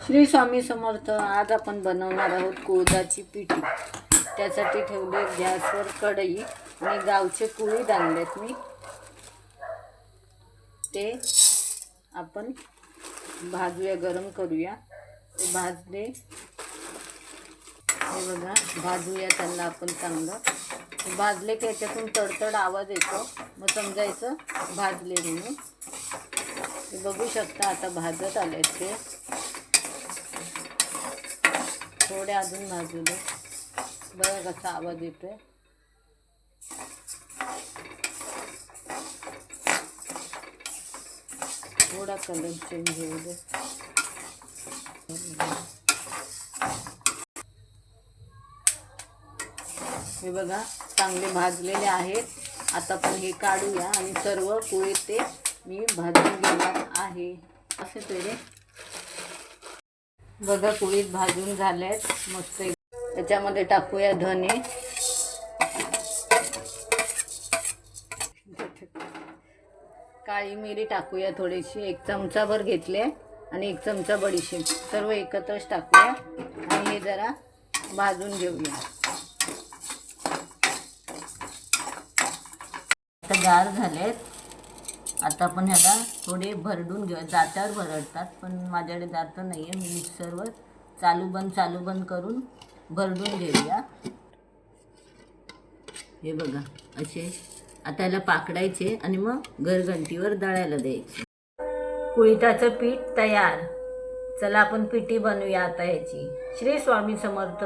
श्री स्वामी समर्थ. आज आपण बनवणार आहोत कुळथाची पिठी. त्यासाठी ठेवले गॅसवर कढई आणि गावचे कुळीथ आणलेत मी. ते आपण भाजूया, गरम करूया. ते भाजले, हे बघा भाजूया त्यांना आपण चांगलं. भाजले की याच्यातून तडतड आवाज येतो, मग समजायचं भाजले म्हणून. हे बघू शकता आता भाजत आले ते. थोडे अजून भाजू दे. बघा कसा आवाज येतोय. थोडा कलर चेंज होऊ दे. हे बघा चांगले भाजलेले आहेत. आता आपण हे काढूया आणि सर्व कुळीथ ते मी भाजून घेणार आहे. असे तेरे बघा कुळीथ भाजून झालेत मस्त. त्याच्यामध्ये टाकूया धने, काळी मिरी टाकूया थोडीशी, 1 चमचाभर घेतले, आणि 1 चमचा बडीशेप. सर्व एकत्रच टाकूया आणि हे जरा भाजून घेऊया. आता गार झालेत. आता आपण ह्याला थोडे भरडून घेऊया. जात्यावर भरडतात, पण माझ्याकडे जातं नाही आहे. मी मिक्सरवर चालू बंद करून भरडून घेऊया. हे बघा असे. आता याला पाकडायचे आणि मग घरघंटीवर दळायला द्यायचे. कुळीथाचं पीठ तयार. चला आपण पिठी बनवूया आता ह्याची. श्री स्वामी समर्थ.